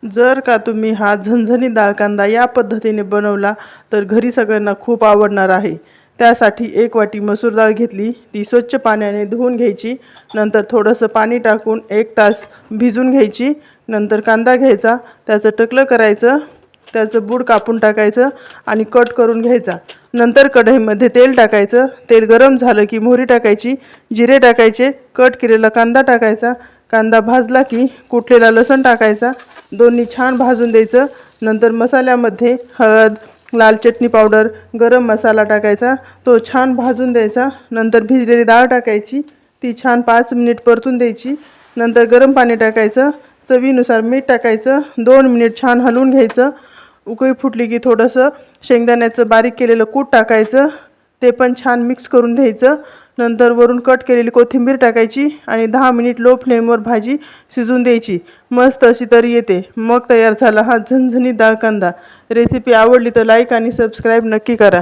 जर का तुम्ही हा झणझणीत डाळ कांदा या पद्धतीने बनवला तर घरी सगळ्यांना खूप आवडणार आहे। त्यासाठी एक वाटी मसूर डाळ घेतली, ती स्वच्छ पाण्याने धुवून घ्यायची। नंतर थोडंसं पाणी टाकून 1 तास भिजून घ्यायची। नंतर कांदा घ्यायचा, त्याचं टकलं करायचं, त्याचं बूड कापून टाकायचं आणि कट करून घ्यायचा। नंतर कढईमध्ये तेल टाकायचं, तेल गरम झालं की मोहरी टाकायची, जिरे टाकायचे, कट केलेला कांदा टाकायचा। कांदा भाजला की कुटलेला लसूण टाकायचा, दोन्ही छान भाजून द्यायचं। नंतर मसाल्यामध्ये हळद, लाल चटणी पावडर, गरम मसाला टाकायचा, तो छान भाजून द्यायचा। नंतर भिजलेली डाळ टाकायची, ती छान 5 मिनिट परतून द्यायची। नंतर गरम पाणी टाकायचं, चवीनुसार मीठ टाकायचं, 2 मिनिट छान हलवून घ्यायचं। उकळी फुटली की थोडंसं शेंगदाण्याचं बारीक केलेलं कूट टाकायचं, ते पण छान मिक्स करून घ्यायचं। नंतर वरून कट केलेली कोथिंबीर टाकायची आणि 10 मिनिट लो फ्लेमवर भाजी शिजून द्यायची। मस्त अशी तरी येते। मग तयार झाला हा झणझणीत डाळ कांदा। रेसिपी आवडली तर लाईक आणि सबस्क्राईब नक्की करा।